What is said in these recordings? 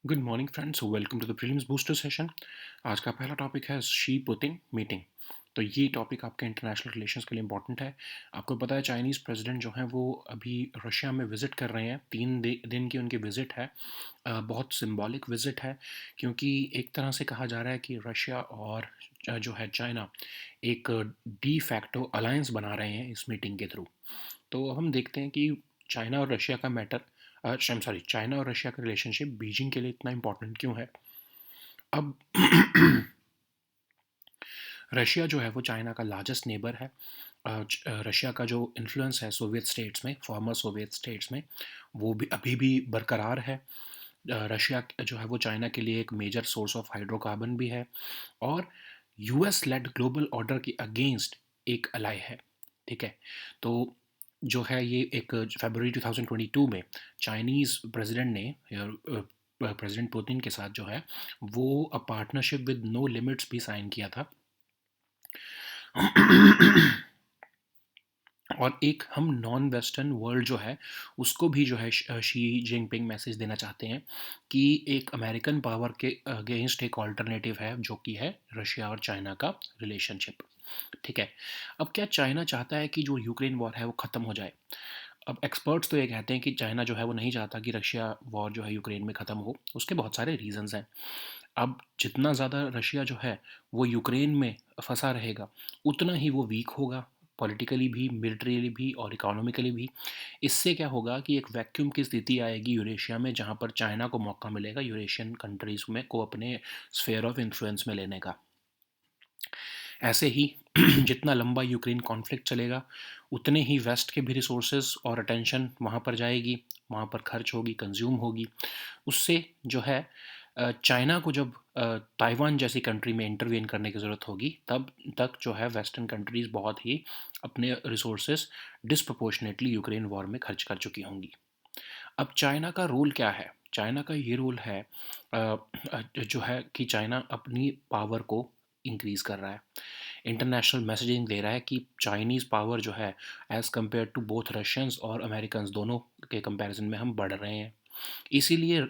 Good morning friends, welcome to the prelims booster session. आज का पहला टॉपिक है शी पुतिन मीटिंग। तो ये टॉपिक आपके इंटरनेशनल रिलेशंस के लिए इंपॉर्टेंट है। आपको पता है चाइनीज़ प्रेसिडेंट जो हैं वो अभी रशिया में विज़िट कर रहे हैं। 3 दिन की उनकी विज़िट है। बहुत सिंबॉलिक विज़िट है, क्योंकि एक तरह से कहा जा रहा है कि रशिया और जो है चाइना एक डी फैक्टो अलायंस बना रहे हैं इस मीटिंग के थ्रू। तो हम देखते हैं कि चाइना और रशिया का मैटर सॉरी चाइना और रशिया का रिलेशनशिप बीजिंग के लिए इतना इम्पोर्टेंट क्यों है। अब रशिया जो है वो चाइना का लार्जेस्ट नेबर है। रशिया का जो इन्फ्लुएंस है सोवियत स्टेट्स में, फॉर्मर सोवियत स्टेट्स में, वो भी अभी भी बरकरार है। रशिया जो है वो चाइना के लिए एक मेजर सोर्स ऑफ हाइड्रोकार्बन भी है, और यूएस लेड ग्लोबल ऑर्डर के अगेंस्ट एक अलाई है। ठीक है। तो जो है ये एक फरवरी 2022 में चाइनीज़ प्रेसिडेंट ने प्रेसिडेंट पुतिन के साथ जो है वो पार्टनरशिप विद नो लिमिट्स भी साइन किया था। और एक हम नॉन वेस्टर्न वर्ल्ड जो है उसको भी जो है शी जिनपिंग मैसेज देना चाहते हैं कि एक अमेरिकन पावर के अगेंस्ट एक ऑल्टरनेटिव है, जो कि है रशिया और चाइना का रिलेशनशिप। ठीक है। अब क्या चाइना चाहता है कि जो यूक्रेन वॉर है वो ख़त्म हो जाए? अब एक्सपर्ट्स तो ये कहते हैं कि चाइना जो है वो नहीं चाहता कि रशिया वॉर जो है यूक्रेन में ख़त्म हो। उसके बहुत सारे रीजंस हैं। अब जितना ज़्यादा रशिया जो है वो यूक्रेन में फंसा रहेगा, उतना ही वो वीक होगा, पॉलिटिकली भी, मिलिट्रीली भी और इकोनॉमिकली भी। इससे क्या होगा कि एक वैक्यूम की स्थिति आएगी यूरेशिया में, जहाँ पर चाइना को मौका मिलेगा यूरेशियन कंट्रीज़ में को अपने स्फेयर ऑफ इन्फ्लुएंस में लेने का। ऐसे ही जितना लंबा यूक्रेन कॉन्फ्लिक्ट चलेगा, उतने ही वेस्ट के भी रिसोर्सेज और अटेंशन वहाँ पर जाएगी, वहाँ पर खर्च होगी, कंज्यूम होगी। उससे जो है चाइना को जब ताइवान जैसी कंट्री में इंटरवेन करने की ज़रूरत होगी, तब तक जो है वेस्टर्न कंट्रीज़ बहुत ही अपने रिसोर्सेज डिस्प्रपोर्शनेटली यूक्रेन वॉर में खर्च कर चुकी होंगी। अब चाइना का रोल क्या है? चाइना का ये रोल है जो है कि चाइना अपनी पावर को इंक्रीज़ कर रहा है। इंटरनेशनल मैसेजिंग दे रहा है कि चाइनीज़ पावर जो है as compare to both Russians और अमेरिकन्स, दोनों के कंपैरिजन में हम बढ़ रहे हैं। इसीलिए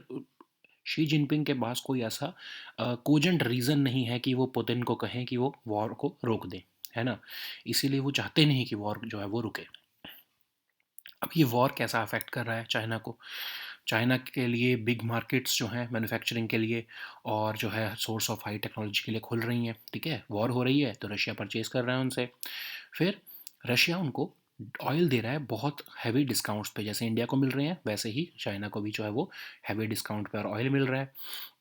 शी जिनपिंग के पास कोई ऐसा कोजेंट रीज़न नहीं है कि वो पुतिन को कहें कि वो वॉर को रोक दें, है ना? इसीलिए वो चाहते नहीं कि वॉर जो है वो रुके। अब ये वॉर कैसा अफेक्ट कर रहा है चाइना को? चाइना के लिए बिग मार्केट्स जो हैं मैन्युफैक्चरिंग के लिए और जो है सोर्स ऑफ हाई टेक्नोलॉजी के लिए खुल रही हैं। ठीक है, वॉर हो रही है तो रशिया परचेज़ कर रहा है उनसे। फिर रशिया उनको ऑयल दे रहा है बहुत हैवी डिस्काउंट्स पे, जैसे इंडिया को मिल रहे हैं वैसे ही चाइना को भी जो है वो हैवी डिस्काउंट पर ऑयल मिल रहा है।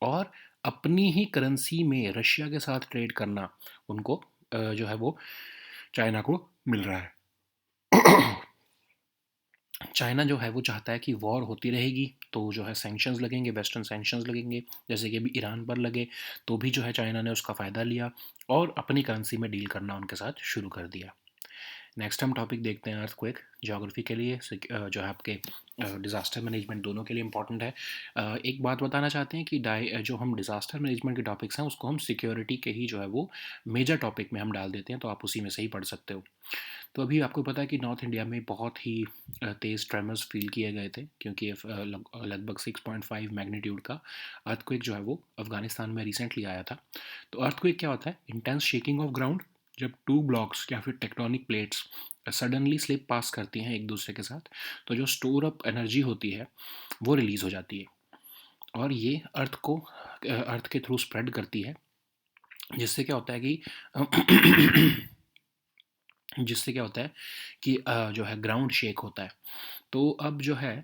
और अपनी ही करेंसी में रशिया के साथ ट्रेड करना उनको जो है वो चाइना को मिल रहा है। चाइना जो है वो चाहता है कि वॉर होती रहेगी तो जो है सैंक्शंस लगेंगे, वेस्टर्न सैंक्शंस लगेंगे, जैसे कि अभी ईरान पर लगे। तो भी जो है चाइना ने उसका फ़ायदा लिया और अपनी करेंसी में डील करना उनके साथ शुरू कर दिया। नेक्स्ट हम टॉपिक देखते हैं अर्थक्वेक। ज्योग्राफी के लिए जो है आपके डिज़ास्टर मैनेजमेंट दोनों के लिए इम्पॉर्टेंट है। एक बात बताना चाहते हैं कि जो हम डिज़ास्टर मैनेजमेंट के टॉपिक्स हैं उसको हम सिक्योरिटी के ही जो है वो मेजर टॉपिक में हम डाल देते हैं, तो आप उसी में से ही पढ़ सकते हो। तो अभी आपको पता है कि नॉर्थ इंडिया में बहुत ही तेज़ ट्रेमर्स फील किए गए थे, क्योंकि लगभग 6.5 मैग्नीट्यूड का अर्थक्वेक जो है वो अफ़गानिस्तान में रिसेंटली आया था। तो अर्थक्वेक क्या होता है? इंटेंस शेकिंग ऑफ ग्राउंड, जब टू ब्लॉक्स या फिर टेक्टोनिक प्लेट्स सडनली स्लिप पास करती हैं एक दूसरे के साथ, तो जो स्टोर अप एनर्जी होती है वो रिलीज़ हो जाती है, और ये अर्थ के थ्रू स्प्रेड करती है। जिससे क्या होता है कि जिससे क्या होता है कि जो है ग्राउंड शेक होता है। तो अब जो है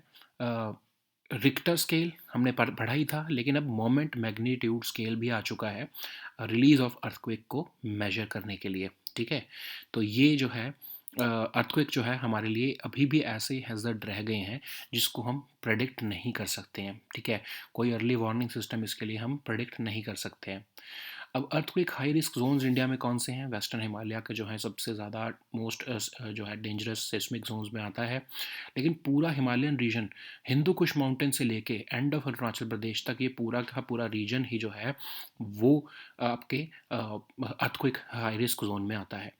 रिक्टर स्केल हमने पढ़ा ही था, लेकिन अब मोमेंट मैग्नीट्यूड स्केल भी आ चुका है रिलीज ऑफ अर्थक्वेक को मेजर करने के लिए। ठीक है। तो ये जो है अर्थक्वेक जो है हमारे लिए अभी भी ऐसे हैज़र्ड रह गए हैं जिसको हम प्रेडिक्ट नहीं कर सकते हैं। ठीक है। कोई अर्ली वार्निंग सिस्टम इसके लिए हम प्रेडिक्ट नहीं कर सकते हैं। अब earthquake high risk zones India में कौन से हैं? वेस्टर्न हिमालय के जो है सबसे ज़्यादा मोस्ट जो है डेंजरस सेस्मिक जोन्स में आता है। लेकिन पूरा Himalayan reason, Hindu Kush mountain से लेके एंड ऑफ अरुणाचल प्रदेश तक, ये पूरा का पूरा रीजन ही जो है वो आपके अर्थक्वेक हाई रिस्क जोन में आता है।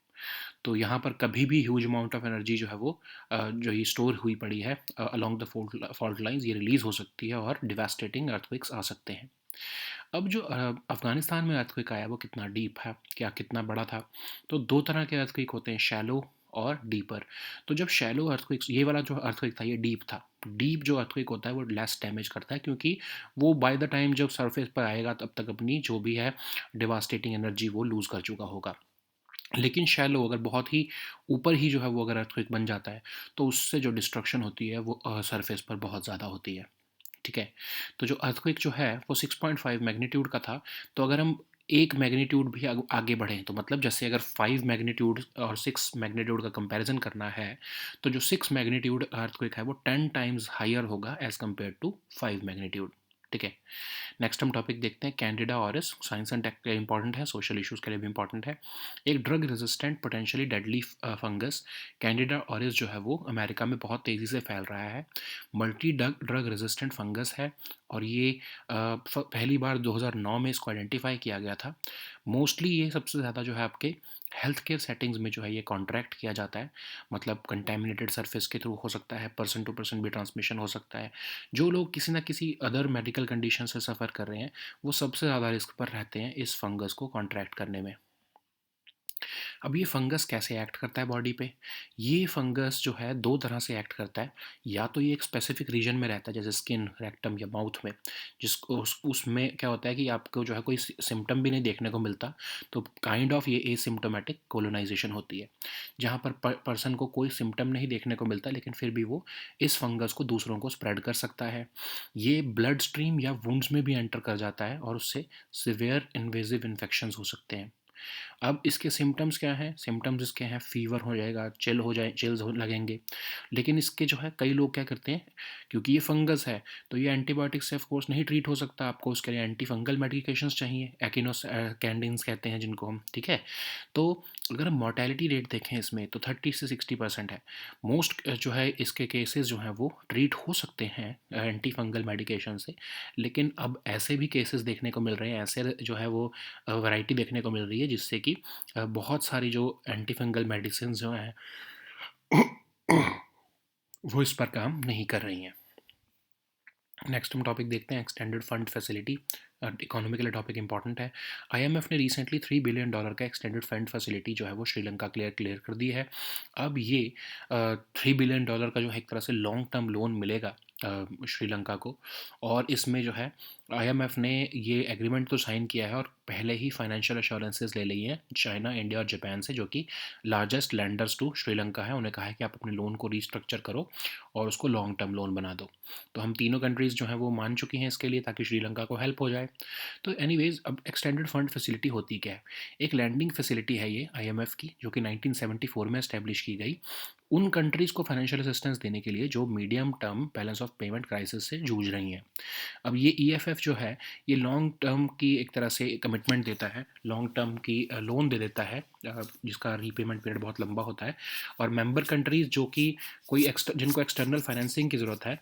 तो यहाँ पर कभी भी ह्यूज अमाउंट ऑफ एनर्जी जो है वो जो ये स्टोर हुई पड़ी है अलोंग द फॉल्ट लाइंस, ये रिलीज़ हो सकती है और डिवास्टेटिंग अर्थक्वेक्स आ सकते हैं। अब जो अफ़गानिस्तान में अर्थक्वेक आया वो कितना डीप है, क्या कितना बड़ा था? तो 2 तरह के अर्थक्वेक होते हैं, शैलो और डीपर। तो जब शैलो अर्थक्वेक्स, ये वाला जो अर्थक्वेक था ये डीप था। डीप जो अर्थक्वेक होता है वो लेस डैमेज करता है, क्योंकि वो बाय द टाइम जब सरफेस पर आएगा तब तक अपनी जो भी है डिवास्टेटिंग एनर्जी वो लूज़ कर चुका होगा। लेकिन शैलो अगर बहुत ही ऊपर ही जो है वो अगर अर्थक्वेक बन जाता है, तो उससे जो डिस्ट्रक्शन होती है वो सरफेस पर बहुत ज़्यादा होती है। ठीक है? तो जो अर्थक्वेक जो है वो 6.5 मैग्नीट्यूड का था। तो अगर हम 1 मैग्नीट्यूड भी आगे बढ़ें, तो मतलब जैसे अगर 5 मैग्नीट्यूड और 6 मैग्नीट्यूड का कंपैरिजन करना है, तो जो 6 मैग्नीट्यूड अर्थक्वेक है वो 10 टाइम्स हायर होगा एज़ कम्पेयर टू 5 मैग्नीट्यूड। ठीक है? नेक्स्ट हम टॉपिक देखते हैं, Candida auris. Science and tech के लिए इंपॉर्टेंट है, सोशल इश्यूज़ के लिए भी इंपॉर्टेंट है। एक drug resistant potentially deadly fungus Candida orris जो है वो अमेरिका में बहुत तेज़ी से फैल रहा है। Multi drug drug resistant fungus है, और ये पहली बार 2009 में इसको आइडेंटिफाई किया गया था। मोस्टली ये सबसे ज़्यादा जो है आपके हेल्थ केयर सेटिंग्स में जो है ये कॉन्ट्रैक्ट किया जाता है, मतलब कंटेमिनेटेड सरफेस के थ्रू हो सकता है, पर्सन टू पर्सन भी ट्रांसमिशन हो सकता है। जो लोग किसी ना किसी अदर मेडिकल कंडीशन से सफ़र कर रहे हैं, वो सबसे ज़्यादा रिस्क पर रहते हैं इस फंगस को कॉन्ट्रैक्ट करने में। अब ये फंगस कैसे एक्ट करता है बॉडी पे? ये फंगस जो है 2 तरह से एक्ट करता है। या तो ये एक स्पेसिफिक रीजन में रहता है, जैसे स्किन, रेक्टम या माउथ में, जिसको उसमें क्या होता है कि आपको जो है कोई सिम्टम भी नहीं देखने को मिलता, तो काइंड ऑफ ये एसिम्प्टोमेटिक कोलोनाइजेशन होती है, जहाँ पर पर्सन को कोई सिम्टम नहीं देखने को मिलता, लेकिन फिर भी वो इस फंगस को दूसरों को स्प्रेड कर सकता है। ये ब्लड स्ट्रीम या वुंड्स में भी एंटर कर जाता है, और उससे सिवियर इन्वेजिव इन्फेक्शंस हो सकते हैं। अब इसके सिम्पटम्स क्या हैं? सिम्पटम्स इसके हैं, फ़ीवर हो जाएगा, चिल्स हो लगेंगे। लेकिन इसके जो है कई लोग क्या करते हैं, क्योंकि ये फंगस है, तो ये एंटीबायोटिक से ऑफ कोर्स नहीं ट्रीट हो सकता, आपको उसके लिए एंटी फंगल मेडिकेशंस चाहिए, एकिनोस कैंडिन्स कहते हैं जिनको हम, ठीक है? तो अगर हम मोर्टेलिटी रेट देखें इसमें, तो 30 से 60% है। मोस्ट जो है इसके केसेस जो हैं वो ट्रीट हो सकते हैं एंटी फंगल मेडिकेशन से। लेकिन अब ऐसे भी केसेस देखने को मिल रहे हैं, ऐसे जो है वो वैरायटी देखने को मिल रही है, जिससे कि बहुत सारी जो एंटी फंगल मेडिसिन जो हैं वो इस पर काम नहीं कर रही हैं। नेक्स्ट हम टॉपिक देखते हैं, एक्सटेंडेड फंड फैसिलिटी। इकोनॉमी के लिए टॉपिक इंपॉर्टेंट है। आईएमएफ ने रिसेंटली $3 बिलियन का एक्सटेंडेड फंड फैसिलिटी जो है वो श्रीलंका क्लियर कर दी है। अब ये $3 बिलियन का जो है एक तरह से लॉन्ग टर्म लोन मिलेगा श्रीलंका को, और इसमें जो है आईएमएफ ने ये एग्रीमेंट तो साइन किया है और पहले ही फाइनेंशियल अश्योरेंसेस ले ली हैं चाइना, इंडिया और जापान से, जो कि लार्जेस्ट लैंडर्स टू श्रीलंका है। उन्हें कहा है कि आप अपने लोन को रीस्ट्रक्चर करो और उसको लॉन्ग टर्म लोन बना दो। तो हम तीनों कंट्रीज़ जो हैं वो मान चुकी हैं इसके लिए, ताकि श्रीलंका को हेल्प हो जाए। तो एनीवेज, अब एक्सटेंडेड फंड फैसिलिटी होती क्या है? एक लैंडिंग फैसिलिटी है ये आईएमएफ की, जो कि 1974 में एस्टेब्लिश की गई उन कंट्रीज़ को फाइनेंशियल असिस्टेंस देने के लिए जो medium term balance of payment crisis से जूझ रही हैं। अब ये ईएफएफ जो है, ये लॉन्ग टर्म की एक तरह से कमिटमेंट देता है, लॉन्ग टर्म की लोन दे देता है, जिसका रीपेमेंट पीरियड बहुत लंबा होता है, और मेंबर कंट्रीज़ जो कि जिनको एक्सटर्नल फाइनेंसिंग की ज़रूरत है,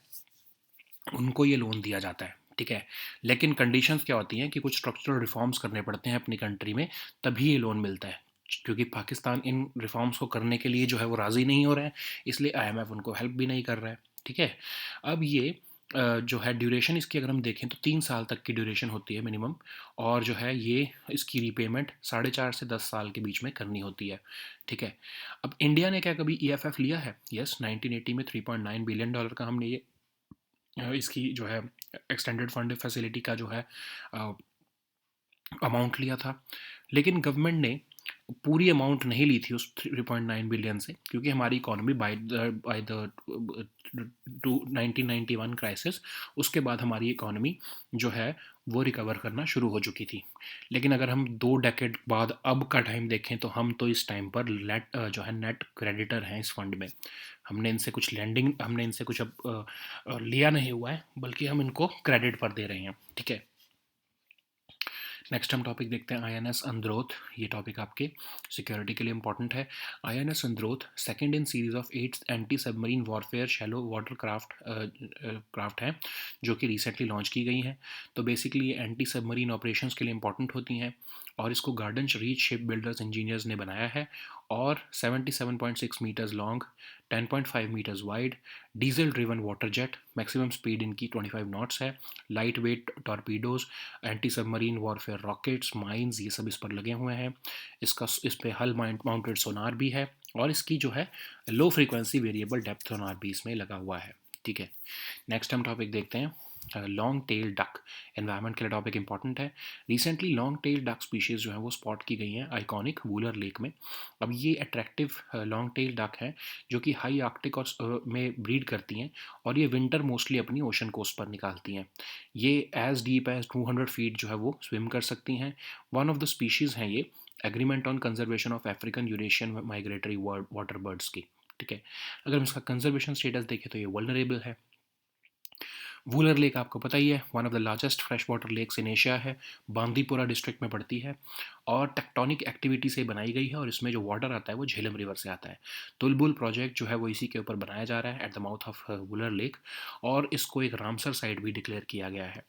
उनको ये लोन दिया जाता है। ठीक है? लेकिन कंडीशंस क्या होती हैं कि कुछ स्ट्रक्चरल रिफॉर्म्स करने पड़ते हैं अपनी कंट्री में, तभी ये लोन मिलता है। क्योंकि पाकिस्तान इन रिफॉर्म्स को करने के लिए जो है वो राज़ी नहीं हो रहा है, इसलिए आईएमएफ उनको हेल्प भी नहीं कर रहा है। ठीक है? अब ये जो है ड्यूरेशन इसकी अगर हम देखें तो 3 साल तक की ड्यूरेशन होती है मिनिमम, और जो है ये इसकी रीपेमेंट 4.5 से 10 साल के बीच में करनी होती है। ठीक है? अब इंडिया ने क्या कभी ईएफएफ लिया है? यस, 1980 में $3.9 बिलियन का हमने ये इसकी जो है एक्सटेंडेड फंड फैसिलिटी का जो है अमाउंट लिया था। लेकिन गवर्नमेंट ने पूरी अमाउंट नहीं ली थी उस 3.9 बिलियन से, क्योंकि हमारी इकोनॉमी बाय द 1991 क्राइसिस, उसके बाद हमारी इकोनॉमी जो है वो रिकवर करना शुरू हो चुकी थी। लेकिन अगर हम 2 डेकेड बाद अब का टाइम देखें, तो हम तो इस टाइम पर जो है नेट क्रेडिटर हैं इस फंड में। हमने इनसे कुछ अब लिया नहीं हुआ है, बल्कि हम इनको क्रेडिट पर दे रहे हैं। ठीक है? नेक्स्ट हम टॉपिक देखते हैं आईएनएस अंद्रोथ। ये टॉपिक आपके सिक्योरिटी के लिए इंपॉर्टेंट है। INS Androth second in series of 8 anti submarine warfare shallow water craft हैं जो कि रिसेंटली लॉन्च की गई हैं। तो बेसिकली ये एंटी सबमरीन ऑपरेशंस के लिए इंपॉर्टेंट होती हैं और इसको Garden Reach Shipbuilders Engineers ने बनाया है। और 77.6 metres long, 10.5 metres wide, diesel driven water jet, maximum speed इनकी 25 नॉट्स है, light weight torpedoes, anti submarine warfare rockets, mines, ये सब इस पर लगे हुए हैं। इस पे हल माउंटेड सोनार भी है और इसकी जो है लो फ्रीक्वेंसी वेरिएबल डेप्थ सोनार भी इसमें लगा हुआ है। ठीक है, नेक्स्ट हम टॉपिक देखते हैं लॉन्ग टेल डक। एनवायरनमेंट के लिए टॉपिक इंपॉर्टेंट है। Recently long tail duck species जो है वो स्पॉट की गई हैं आइकॉनिक वूलर लेक में। अब ये अट्रैक्टिव लॉन्ग टेल डक हैं जो कि हाई आर्कटिक और में ब्रीड करती हैं और ये विंटर मोस्टली अपनी ओशन कोस्ट पर निकालती हैं। ये एज डीप एज 200 फीट जो है वो स्विम कर सकती हैं। वन ऑफ द स्पीशीज़ हैं ये agreement on conservation of African Eurasian migratory water birds की। ठीक है, अगर हम इसका कंजर्वेशन स्टेटस देखें तो ये वल्नरेबल है। वूलर लेक आपको पता ही है, one of the largest fresh water lakes in Asia है, बांदीपुरा डिस्ट्रिक्ट में पड़ती है और टेक्टोनिक एक्टिविटी से बनाई गई है और इसमें जो वाटर आता है वो झेलम रिवर से आता है। तुलबुल प्रोजेक्ट जो है वो इसी के ऊपर बनाया जा रहा है at the mouth of Wular lake और इसको एक रामसर साइट भी डिक्लेयर किया गया है।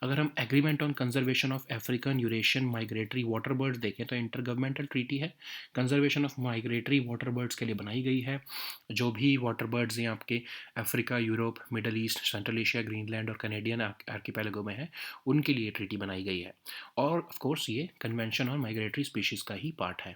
अगर हम agreement on conservation of African Eurasian migratory water birds देखें तो इंटर गवर्नमेंटल ट्रीटी है, conservation of migratory water birds के लिए बनाई गई है। जो भी वाटर बर्ड्स हैं आपके Africa, Europe, middle east, central Asia, Greenland और कैनेडियन आर्किपेलागो में है, उनके लिए ट्रीटी बनाई गई है और ऑफ कोर्स ये कन्वेंशन ऑन माइग्रेटरी स्पीशीज़ का ही पार्ट है।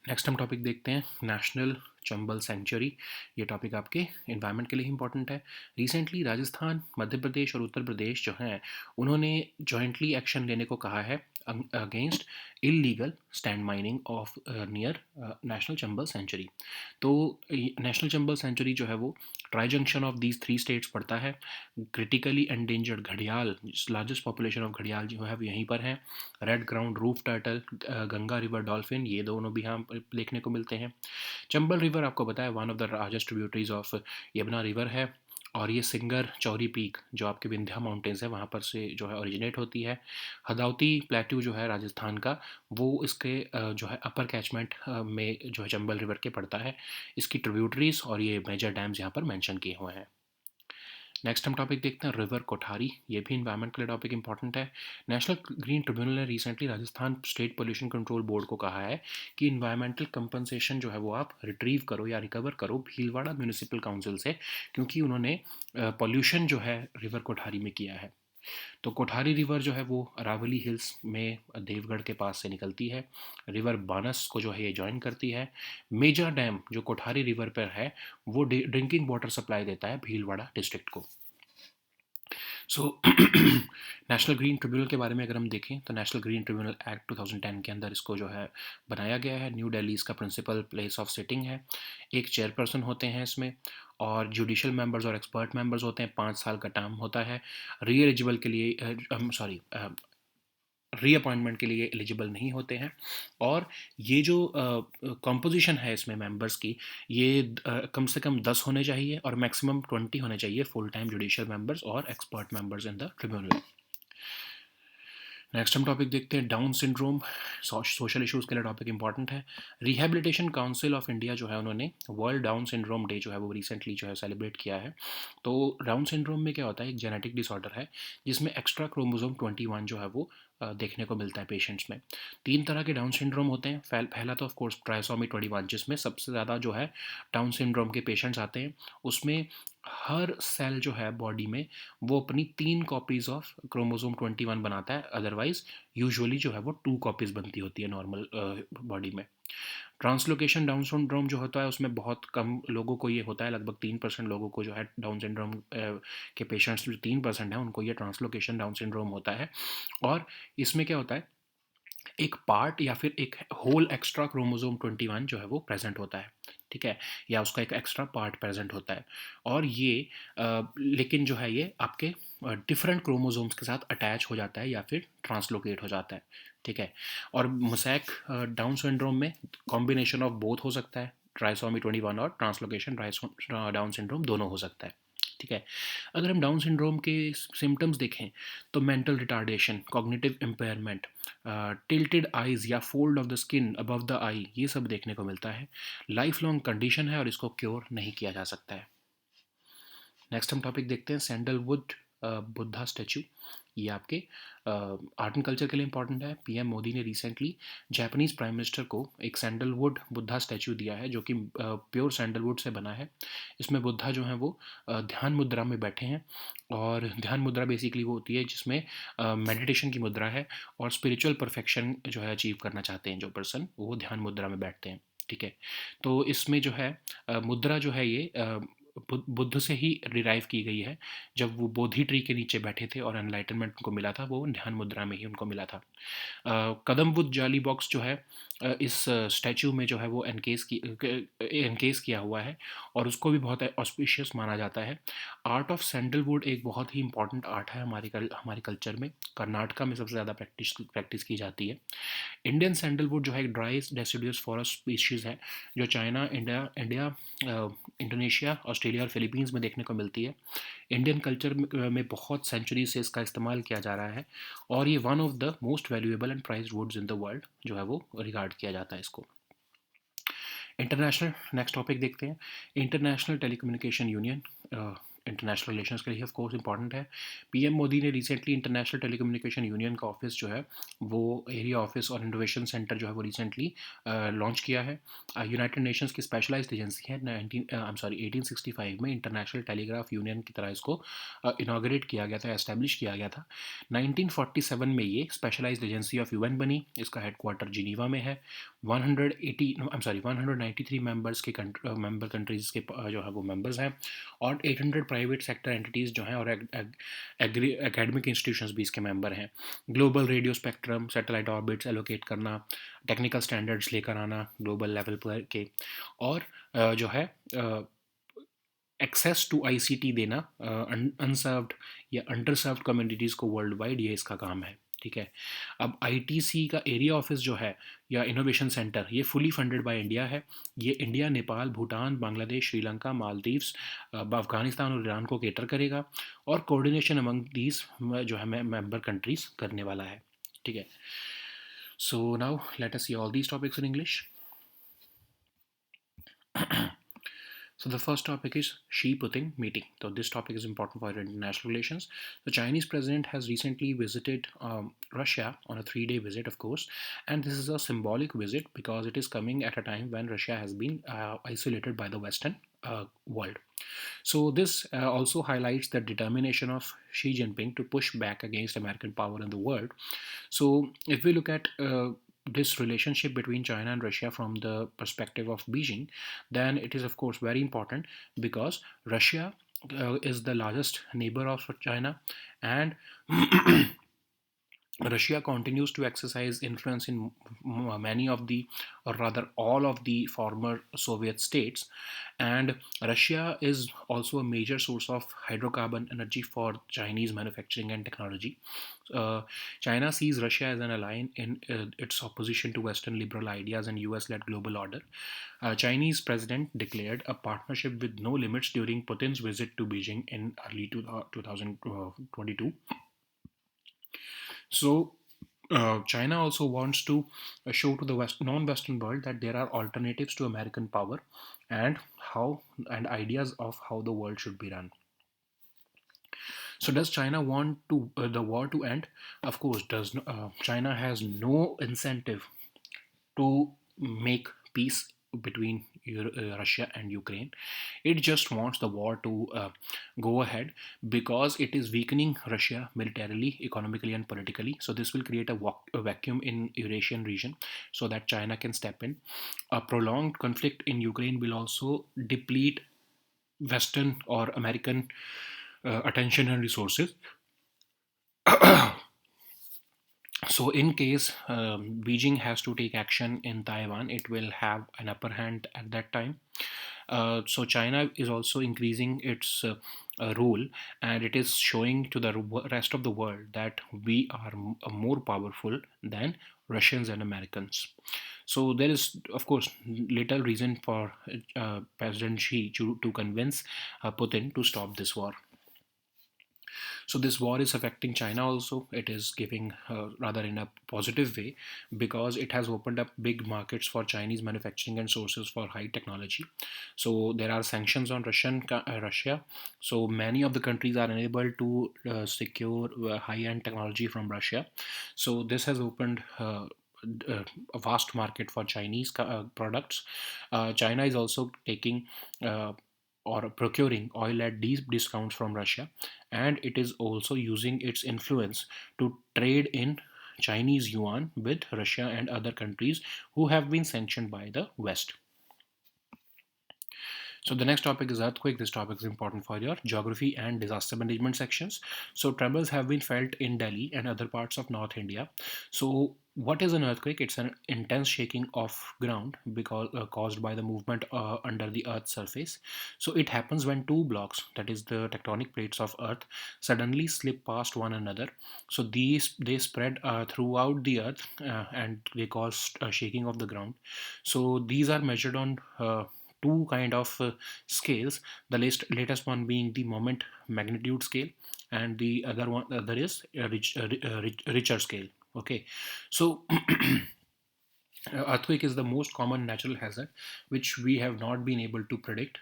नेक्स्ट हम टॉपिक देखते हैं नेशनल चंबल सेंचुरी। ये टॉपिक आपके इन्वायरमेंट के लिए इंपॉर्टेंट है। रिसेंटली राजस्थान, मध्य प्रदेश और उत्तर प्रदेश जो हैं उन्होंने जॉइंटली एक्शन लेने को कहा है against illegal stand mining of near national Chambal century. तो नेशनल चंबल सेंचुरी जो है वो tri junction of these 3 states पड़ता है। क्रिटिकली एंडेंजर्ड घड़ियाल, लार्जेस्ट पॉपुलेशन ऑफ घड़ियाल जो है वो यहीं पर है। Red ground roof turtle, Ganga river dolphin, ये दोनों भी यहाँ पर देखने को मिलते हैं। चंबल रिवर आपको पता है one of the largest tributaries of Yamuna river है और ये सिंगर चौरी पीक जो आपके विंध्या माउंटेन्स है वहाँ पर से जो है ओरिजिनेट होती है। हदाउती प्लेट्यू जो है राजस्थान का, वो इसके जो है अपर कैचमेंट में जो है चंबल रिवर के पड़ता है। इसकी ट्रिब्यूटरीज और ये मेजर डैम्स यहाँ पर मेंशन किए हुए हैं। नेक्स्ट हम टॉपिक देखते हैं रिवर कोठारी। ये भी इन्वायरमेंट के लिए टॉपिक इंपॉर्टेंट है। नेशनल ग्रीन ट्रिब्यूनल ने recently Rajasthan state pollution control board को कहा है कि इन्वायरमेंटल कंपनसेशन जो है वो आप रिट्रीव करो या रिकवर करो भीलवाड़ा म्यूनिसिपल काउंसिल से, क्योंकि उन्होंने पोल्यूशन जो है रिवर कोठारी में किया है। तो कोठारी रिवर जो है वो अरावली हिल्स में देवगढ़ के पास से निकलती है। रिवर बानस को जो है ये ज्वाइन करती है। मेजर डैम जो कोठारी रिवर पर है वो ड्रिंकिंग वाटर सप्लाई देता है भीलवाड़ा डिस्ट्रिक्ट को। सो नेशनल ग्रीन ट्रिब्यूनल के बारे में अगर हम देखें तो नेशनल ग्रीन ट्रिब्यूनल एक्ट 2010 के अंदर इसको जो है बनाया गया है। न्यू दिल्ली इसका प्रिंसिपल प्लेस ऑफ सिटिंग है। एक चेयरपर्सन होते हैं इसमें और जुडिशल मेंबर्स और एक्सपर्ट मेंबर्स होते हैं। 5 साल का टर्म होता है। री एलिजिबल के लिए रीअपॉइंटमेंट के लिए एलिजिबल नहीं होते हैं। और ये जो कंपोजिशन है इसमें मेंबर्स की, ये कम से कम 10 होने चाहिए और मैक्सिमम 20 होने चाहिए फुल टाइम जुडिशियल मेंबर्स और expert members in the tribunal. Next हम टॉपिक देखते हैं डाउन सिंड्रोम। सोशल इश्यूज़ के लिए टॉपिक इंपॉर्टेंट है। रिहेबिलिटेशन काउंसिल ऑफ इंडिया जो है उन्होंने वर्ल्ड डाउन सिंड्रोम डे जो है वो रिसेंटली जो है सेलिब्रेट किया है। तो डाउन सिंड्रोम में क्या होता है, एक जेनेटिक डिसऑर्डर है जिसमें एक्स्ट्रा क्रोमोसोम 21 जो है वो देखने को मिलता है पेशेंट्स में। 3 तरह के डाउन सिंड्रोम होते हैं। पहला तो ऑफकोर्स ट्राइसोमी 21 जिसमें सबसे ज़्यादा जो है डाउन सिंड्रोम के पेशेंट्स आते हैं। उसमें हर सेल जो है बॉडी में वो अपनी 3 कॉपीज़ ऑफ क्रोमोसोम 21 बनाता है, अदरवाइज यूजुअली जो है वो 2 कॉपीज़ बनती होती है नॉर्मल बॉडी में। ट्रांसलोकेशन डाउन सिंड्रोम जो होता है उसमें बहुत कम लोगों को ये होता है, लगभग 3% लोगों को जो है डाउन सिंड्रोम के पेशेंट्स जो 3% हैं उनको ये ट्रांसलोकेशन डाउन सिंड्रोम होता है। और इसमें क्या होता है, एक पार्ट या फिर एक होल एक्स्ट्रा क्रोमोसोम 21 जो है वो प्रेजेंट होता है। ठीक है, या उसका एक एक्स्ट्रा पार्ट प्रेजेंट होता है और ये लेकिन जो है ये आपके डिफरेंट क्रोमोसोम्स के साथ अटैच हो जाता है या फिर ट्रांसलोकेट हो जाता है। ठीक है, और मोसैक डाउन सिंड्रोम में कॉम्बिनेशन ऑफ बोथ हो सकता है, ट्राइसोमी 21 और ट्रांसलोकेशन डाउन सिंड्रोम दोनों हो सकता है। ठीक है। अगर हम डाउन सिंड्रोम के सिम्टम्स देखें तो mental retardation, cognitive impairment, tilted eyes या fold of the skin above the eye, ये सब देखने को मिलता है। लाइफ लॉन्ग कंडीशन है और इसको क्योर नहीं किया जा सकता है। नेक्स्ट हम टॉपिक देखते हैं सैंडलवुड बुद्धा स्टैचू। ये आपके आर्ट एंड कल्चर के लिए इंपॉर्टेंट है। पीएम मोदी ने रिसेंटली जापानीज प्राइम मिनिस्टर को एक सैंडलवुड बुद्धा स्टैचू दिया है जो कि प्योर सैंडलवुड से बना है। इसमें बुद्धा जो हैं वो ध्यान मुद्रा में बैठे हैं, और ध्यान मुद्रा बेसिकली वो होती है जिसमें मेडिटेशन की मुद्रा है, और स्पिरिचुअल परफेक्शन जो है अचीव करना चाहते हैं जो पर्सन, वो ध्यान मुद्रा में बैठते हैं। ठीक है। तो इसमें जो है मुद्रा जो है ये बुद्ध से ही डिराइव की गई है। जब वो बोधि ट्री के नीचे बैठे थे और एनलाइटनमेंट उनको मिला था, वो ध्यान मुद्रा में ही उनको मिला था। कदमवुड जाली बॉक्स जो है इस स्टैचू में जो है वो एनकेस किया हुआ है, और उसको भी बहुत ऑस्पिशियस माना जाता है। आर्ट ऑफ सैंडलवुड एक बहुत ही इंपॉर्टेंट आर्ट है हमारे कल्चर में। कर्नाटका में सबसे ज़्यादा प्रैक्टिस की जाती है। इंडियन सैंडलवुड जो है एक ड्राई डेसिडुअस फॉरेस्ट स्पीशीज़ है जो चाइना, इंडिया, इंडोनेशिया, ऑस्ट्रेलिया और फिलीपींस में देखने को मिलती है। इंडियन कल्चर में बहुत सेंचुरी से इसका इस्तेमाल किया जा रहा है, और ये one of the most valuable and prized woods in the world जो है वो रिगार्ड किया जाता है इसको। इंटरनेशनल नेक्स्ट टॉपिक देखते हैं। International telecommunication union international relations के लिए ऑफ कोर्स इंपॉर्टेंट है। पीएम मोदी ने रिसेंटली इंटरनेशनल टेलीकम्युनिकेशन यूनियन का ऑफिस जो है वो एरिया ऑफिस और इनोवेशन सेंटर जो है वो रिसेंटली लॉन्च किया है। यूनाइटेड नेशंस की स्पेशलाइज्ड एजेंसी है। 1865 में इंटरनेशनल टेलीग्राफ यूनियन की तरह इसको इनाग्रेट किया गया था, एस्टेब्लिश किया गया था। 1947 में ये स्पेशलाइज्ड एजेंसी ऑफ यूएन बनी। इसका हेडक्वार्टर जिनीवा में है। 193 मेंबर्स के मेंबर कंट्रीज़ के जो है वो मेंबर्स हैं, और 800 प्राइवेट सेक्टर एंटिटीज़ जो हैं और एकेडमिक इंस्टीट्यूशंस भी इसके मेंबर हैं। Global radio spectrum, satellite orbits allocate करना, टेक्निकल स्टैंडर्ड्स लेकर आना ग्लोबल लेवल पर के, और जो है एक्सेस टू आईसीटी देना अनसर्व्ड या अंडरसर्व्ड कम्युनिटीज़ को वर्ल्ड वाइड, ये इसका काम है। ठीक है। अब आईटीसी का एरिया ऑफिस जो है या इनोवेशन सेंटर, ये फुली फंडेड बाय इंडिया है। ये इंडिया, नेपाल, भूटान, बांग्लादेश, श्रीलंका, मालदीव्स, अफगानिस्तान और ईरान को केटर करेगा, और कोऑर्डिनेशन अमंग दीज जो है मेंबर कंट्रीज करने वाला है। ठीक है। So now let us see all these topics in English. So the first topic is Xi Putin meeting. So this topic is important for international relations. The Chinese president has recently visited Russia on a 3-day visit, of course, and this is a symbolic visit because it is coming at a time when Russia has been isolated by the Western world. So this also highlights the determination of Xi Jinping to push back against American power in the world. So if we look at this relationship between China and Russia from the perspective of Beijing, then it is of course very important because Russia is the largest neighbor of China, and Russia continues to exercise influence in many of the, or rather all of the former Soviet states, and Russia is also a major source of hydrocarbon energy for Chinese manufacturing and technology. China sees Russia as an ally in its opposition to Western liberal ideas and US-led global order. Chinese president declared a partnership with no limits during Putin's visit to Beijing in early 2022. So China also wants to show to the non-Western world that there are alternatives to American power, and ideas of how the world should be run. So does China want to the war to end? Of course, does China has no incentive to make peace between Russia and Ukraine. It just wants the war to go ahead because it is weakening Russia militarily, economically, and politically. So this will create a vacuum in Eurasian region so that China can step in. A prolonged conflict in Ukraine will also deplete Western or American attention and resources. So in case Beijing has to take action in Taiwan, it will have an upper hand at that time. So China is also increasing its role, and it is showing to the rest of the world that we are more powerful than Russians and Americans. So there is, of course, little reason for President Xi to convince Putin to stop this war. So this war is affecting China also. It is giving rather in a positive way, because it has opened up big markets for Chinese manufacturing and sources for high technology. So there are sanctions on Russia. So many of the countries are unable to secure high-end technology from Russia. So this has opened a vast market for Chinese products. China is also taking uh, or procuring oil at deep discounts from Russia, and it is also using its influence to trade in Chinese yuan with Russia and other countries who have been sanctioned by the West. So the next topic is earthquake. This topic is important for your geography and disaster management sections. So tremors have been felt in Delhi and other parts of North India. So what is an earthquake? It's an intense shaking of ground because caused by the movement under the Earth's surface. So it happens when two blocks, that is the tectonic plates of Earth, suddenly slip past one another. So they spread throughout the Earth, and they cause shaking of the ground. So these are measured on two kind of scales. The latest one being the moment magnitude scale, and the other is a richer scale. Okay, so earthquake is the most common natural hazard which we have not been able to predict,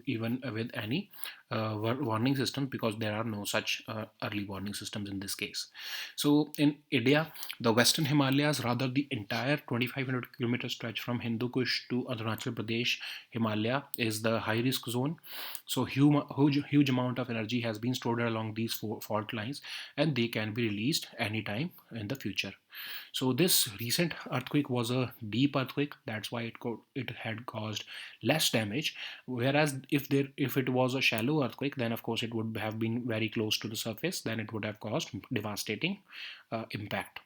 even with any warning system, because there are no such early warning systems in this case. So in India, the Western Himalayas, rather the entire 2500 kilometer stretch from Hindu Kush to Arunachal Pradesh Himalaya, is the high risk zone. So huge amount of energy has been stored along these fault lines, and they can be released anytime in the future. So this recent earthquake was a deep earthquake. That's why it had caused less damage. Whereas if it was a shallow earthquake, then of course it would have been very close to the surface. Then it would have caused devastating impact.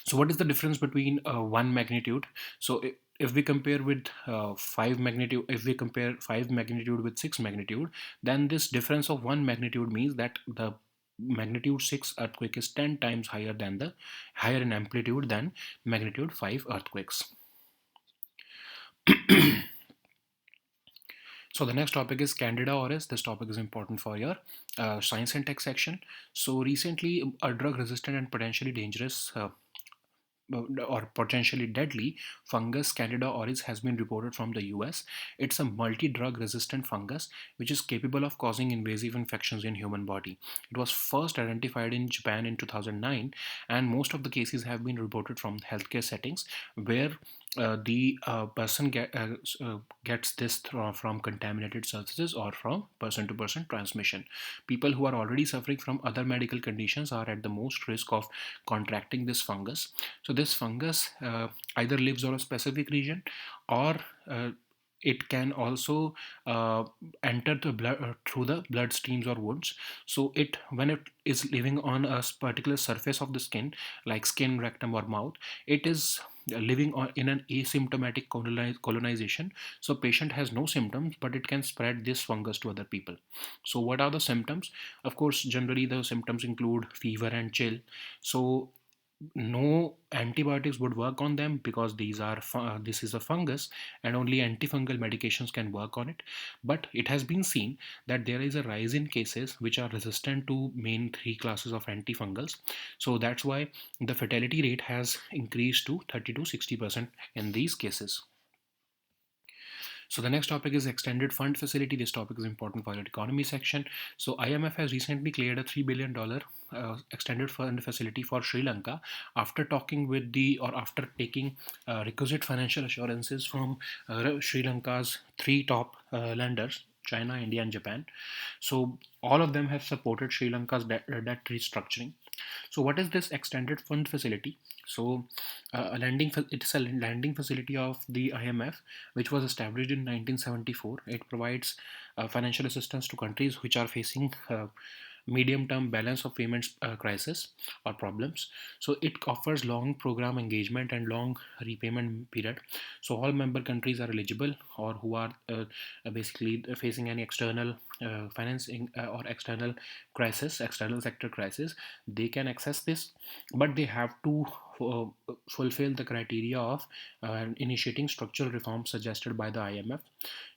So what is the difference between one magnitude? So if we compare with five magnitude, if we compare five magnitude with six magnitude, then this difference of one magnitude means that the magnitude 6 earthquake is 10 times higher in amplitude than magnitude 5 earthquakes. So the next topic is Candida auris. This topic is important for your science and tech section. So recently, a drug resistant and potentially dangerous or potentially deadly fungus Candida auris has been reported from the US. It's a multi-drug resistant fungus which is capable of causing invasive infections in human body. It was first identified in Japan in 2009, and most of the cases have been reported from healthcare settings where the person gets this from contaminated surfaces or from person to person transmission. People who are already suffering from other medical conditions are at the most risk of contracting this fungus. So this fungus either lives on a specific region, or it can also enter the blood through the blood streams or wounds. So it when it is living on a particular surface of the skin, like skin, rectum, or mouth, it is living in an asymptomatic colonization. So patient has no symptoms, but it can spread this fungus to other people. So what are the symptoms? Of course, generally the symptoms include fever and chill. So no antibiotics would work on them, because this is a fungus, and only antifungal medications can work on it. But it has been seen that there is a rise in cases which are resistant to main three classes of antifungals. So that's why the fatality rate has increased to 30 to 60% in these cases. So the next topic is extended fund facility. This topic is important for your economy section. So IMF has recently cleared a $3 billion extended fund facility for Sri Lanka after talking with or after taking requisite financial assurances from Sri Lanka's three top lenders: China, India, and Japan. So all of them have supported Sri Lanka's debt restructuring. So what is this extended fund facility? So it's a lending facility of the IMF, which was established in 1974. It provides financial assistance to countries which are facing medium term balance of payments crisis or problems. So it offers long program engagement and long repayment period. So all member countries are eligible, or who are basically facing any external financing or external crisis, external sector crisis, they can access this, but they have to uh, fulfill the criteria of initiating structural reforms suggested by the IMF.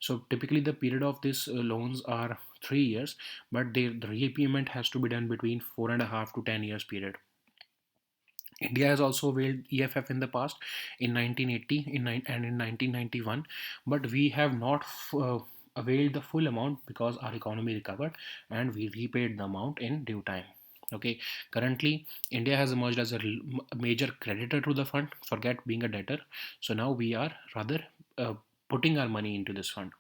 So typically the period of these loans are 3 years, but the repayment has to be done between 4.5 to 10 years period. India has also availed EFF in the past, in 1980 and in 1991, but we have not availed the full amount because our economy recovered and we repaid the amount in due time. Okay, currently India has emerged as a major creditor to the fund, forget being a debtor. So now we are rather putting our money into this fund.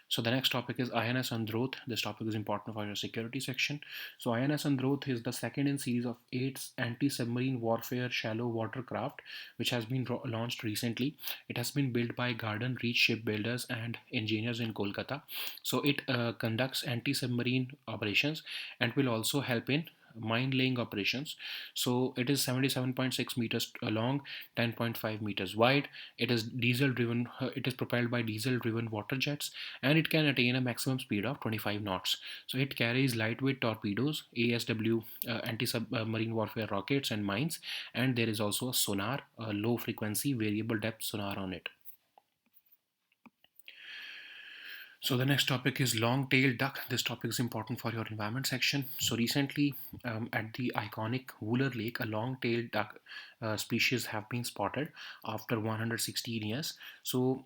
So the next topic is INS Androth. This topic is important for your security section. So INS Androth is the second in series of 8 anti-submarine warfare shallow watercraft, which has been launched recently. It has been built by Garden Reach shipbuilders and engineers in Kolkata. So it conducts anti-submarine operations and will also help in mine laying operations. So it is 77.6 meters long, 10.5 meters wide. It is diesel driven, it is propelled by diesel driven water jets, and it can attain a maximum speed of 25 knots. So it carries lightweight torpedoes, ASW anti-submarine warfare rockets and mines, and there is also a sonar, a low frequency variable depth sonar on it. So the next topic is long-tailed duck. This topic is important for your environment section. So recently, at the iconic Wooler Lake, a long-tailed duck species have been spotted after 116 years. So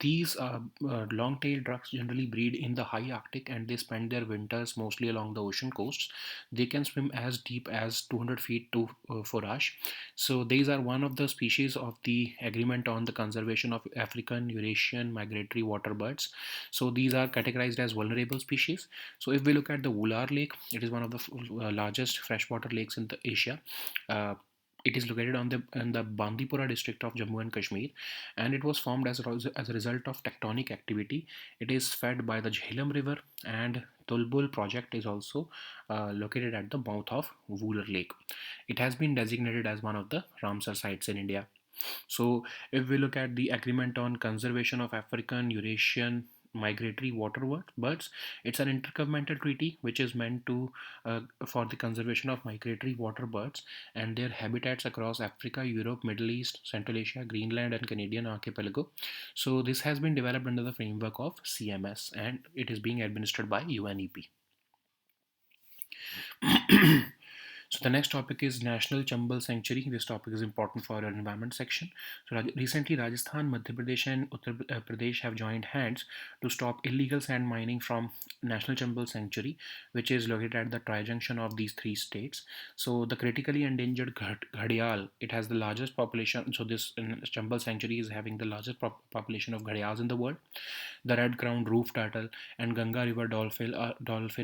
these long-tailed ducks generally breed in the high Arctic, and they spend their winters mostly along the ocean coasts. They can swim as deep as 200 feet to forage. So these are one of the species of the agreement on the conservation of African Eurasian migratory water birds. So these are categorized as vulnerable species. So if we look at the Wular Lake, it is one of the largest freshwater lakes in the Asia. Uh, it is located on the in the Bandipora district of Jammu and Kashmir, and it was formed as a result of tectonic activity. It is fed by the Jhelum River, and Tulbul project is also located at the mouth of Wular Lake. It has been designated as one of the Ramsar sites in India. So, if we look at the agreement on conservation of African Eurasian migratory birds, it's an intergovernmental treaty which is meant to for the conservation of migratory water birds and their habitats across Africa, Europe, Middle East, Central Asia, Greenland, and Canadian archipelago. So this has been developed under the framework of CMS, and it is being administered by UNEP. So the next topic is National Chambal Sanctuary. This topic is important for our environment section. So recently, Rajasthan, Madhya Pradesh, and Uttar Pradesh have joined hands to stop illegal sand mining from National Chambal Sanctuary, which is located at the tri-junction of these three states. So the critically endangered ghadial, it has the largest population. So this Chambal Sanctuary is having the largest population of ghadials in the world. The red-crowned roof turtle and Ganga River dolphin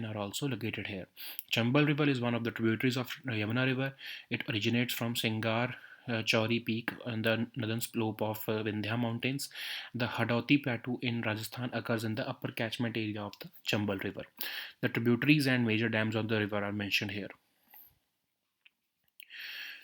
are also located here. Chambal River is one of the tributaries of Yamuna River. It originates from Singar Chauri Peak on the northern slope of Vindhya Mountains. The Hadauti Plateau in Rajasthan occurs in the upper catchment area of the Chambal River. The tributaries and major dams on the river are mentioned here.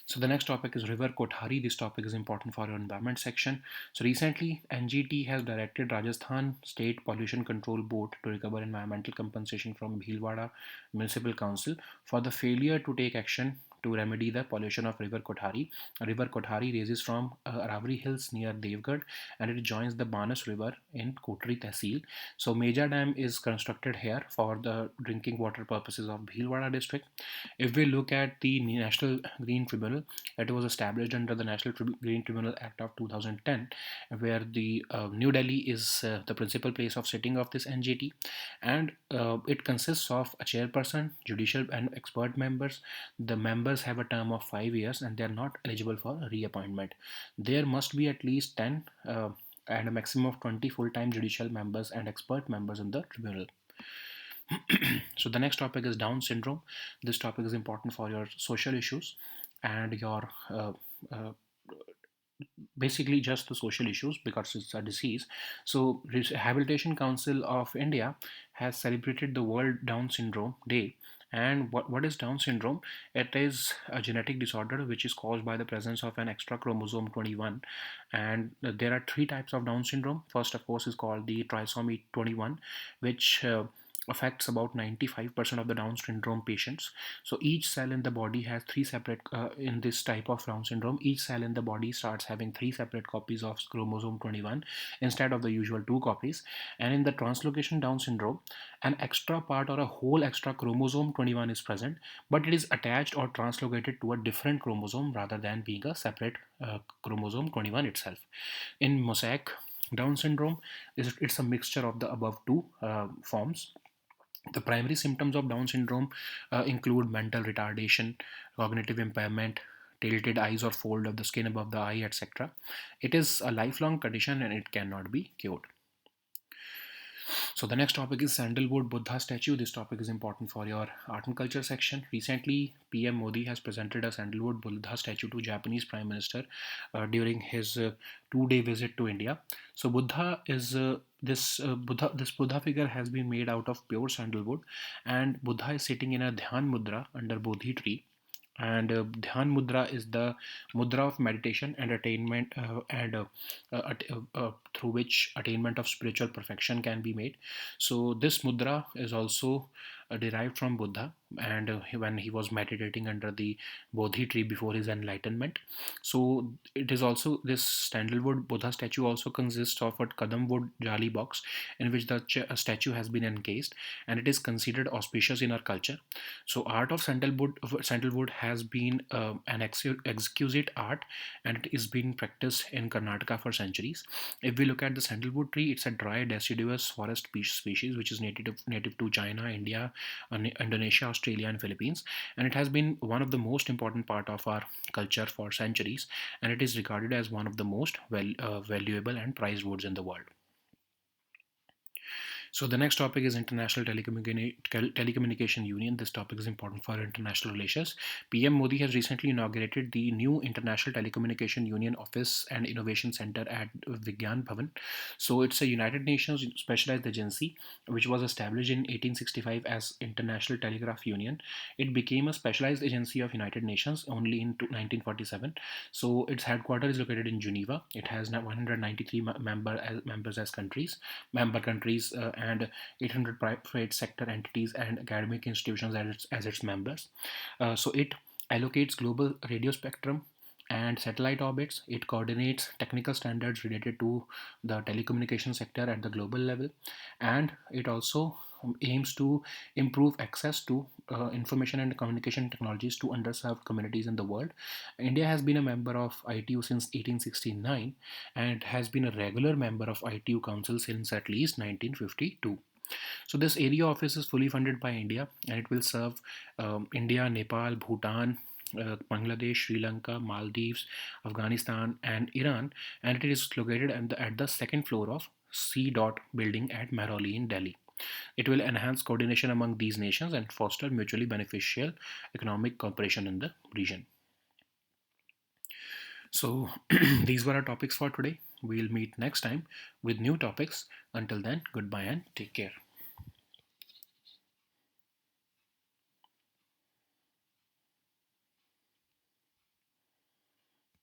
So the next topic is River Kothari. This topic is important for your environment section. So recently, NGT has directed Rajasthan State Pollution Control Board to recover environmental compensation from Bhilwara Municipal Council for the failure to take action to remedy the pollution of River Kothari. River Kothari raises from Aravali Hills near Devgarh, and it joins the Banas River in Kotri Tehsil. So Meja Dam is constructed here for the drinking water purposes of Bhilwara district. If we look at the National Green Tribunal, it was established under the National Green Tribunal Act of 2010, where the New Delhi is the principal place of sitting of this NGT, and it consists of a chairperson, judicial and expert members. The members have a term of 5 years and they are not eligible for reappointment. There must be at least 10 and a maximum of 20 full-time judicial members and expert members in the tribunal. So the next topic is Down syndrome. This topic is important for your social issues and your uh, basically just the social issues because it's a disease. So Rehabilitation Council of India has celebrated the World Down Syndrome Day. And what is Down syndrome? It is a genetic disorder which is caused by the presence of an extra chromosome 21. And there are three types of Down syndrome. First, of course, is called the trisomy 21, which affects about 95% of the Down syndrome patients. So each cell in the body has three separate, in this type of Down syndrome, each cell in the body starts having three separate copies of chromosome 21 instead of the usual two copies. And in the translocation Down syndrome, an extra part or a whole extra chromosome 21 is present, but it is attached or translocated to a different chromosome rather than being a separate chromosome 21 itself. In mosaic Down syndrome, it's a mixture of the above two forms. The primary symptoms of Down syndrome include mental retardation, cognitive impairment, tilted eyes or fold of the skin above the eye, etc. It is a lifelong condition and it cannot be cured. So the next topic is Sandalwood Buddha statue. This topic is important for your art and culture section. Recently, PM Modi has presented a Sandalwood Buddha statue to Japanese Prime Minister during his 2-day visit to India. So Buddha is this Buddha figure has been made out of pure sandalwood, and Buddha is sitting in a Dhyan mudra under Bodhi tree. And Dhyan mudra is the mudra of meditation and attainment, through which attainment of spiritual perfection can be made. So this mudra is also derived from Buddha, and when he was meditating under the Bodhi tree before his enlightenment. So it is also, this sandalwood Buddha statue also consists of a kadam wood jali box in which the statue has been encased, and it is considered auspicious in our culture. So art of sandalwood has been an exquisite art, and it is being practiced in Karnataka for centuries. If we look at the sandalwood tree, it's a dry deciduous forest species which is native to China, India, Indonesia, Australia, and Philippines, and it has been one of the most important part of our culture for centuries, and it is regarded as one of the most valuable and prized woods in the world. So the next topic is International Telecommunication Union. This topic is important for international relations. PM Modi has recently inaugurated the new International Telecommunication Union Office and Innovation Center at Vigyan Bhavan. So it's a United Nations specialized agency which was established in 1865 as International Telegraph Union. It became a specialized agency of United Nations only in 1947. So its headquarters is located in Geneva. It has now 193 members as member countries, and 800 private sector entities and academic institutions as its members. So it allocates global radio spectrum and satellite orbits. It coordinates technical standards related to the telecommunication sector at the global level, and it also aims to improve access to information and communication technologies to underserved communities in the world. India has been a member of ITU since 1869 and has been a regular member of ITU Council since at least 1952. So this area office is fully funded by India, and it will serve India, Nepal, Bhutan, Bangladesh, Sri Lanka, Maldives, Afghanistan, and Iran, and it is located at the second floor of C. Dot building at Mehrauli in Delhi. It will enhance coordination among these nations and foster mutually beneficial economic cooperation in the region. So, these were our topics for today. We'll meet next time with new topics. Until then, goodbye and take care.